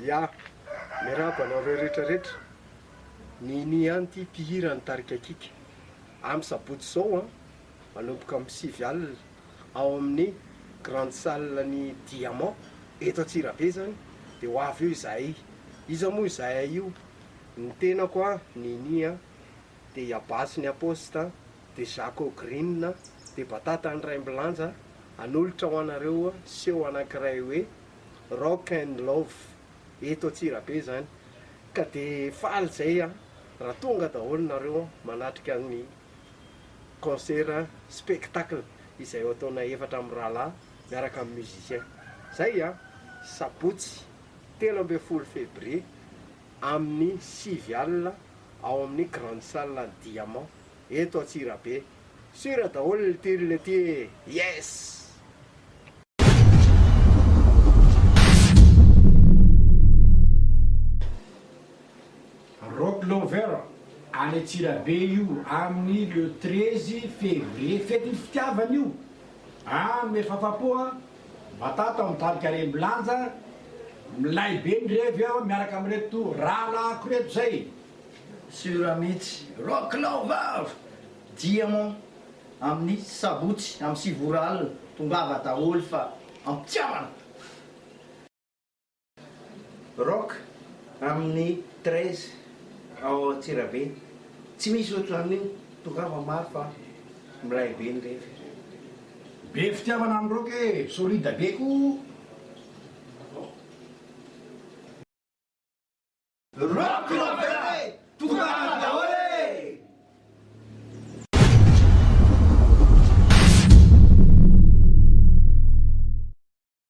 ia miarahaba anareo rehetrarehetra niny ihany ty mpihira ny tarika akika amin'ny sabotsy zao a manomboka amin'ny 9 alina ao amin'ny grande salle ny Diamant eto Antsirabe zany de ho avy eo izahay iza moa izahay io ny tenako a niny a de Iabasy ny Aposta de Jaco Green de Batata ny Ray Milanja anolotra ho anareo seho anankiray hoe Rock and Love eto Antsirabe zany ka de faly zay a raha tonga daholo nareo manatrika ny concert spectacle izay ho ataona 4 amin'ny rahalahy miaraka amin'ny musicien zay a sabotsy 13 février amin'ny 9 alina ao amin'ny grande salle Diamant eto Antsirabe sira daholo le ty yes. Rock Lover any Antsirabe io amin'ny le 13 février fety ny fitiavana io me fafapoa Batata mitarika Ray Milanja milay be ny revy ao miaraka amin'reto rahalahako reto zay sura mihitsy Rock Lover Diamant amin'ny sabotsy amin'ny 7 alina tongava daholo fa ampitiavana Rock amin'ny 13 ao Antsirabe tsy misy ohatran'iny tongava maro fa milay be ny revy be fitiavana amin'ny rock solide be ko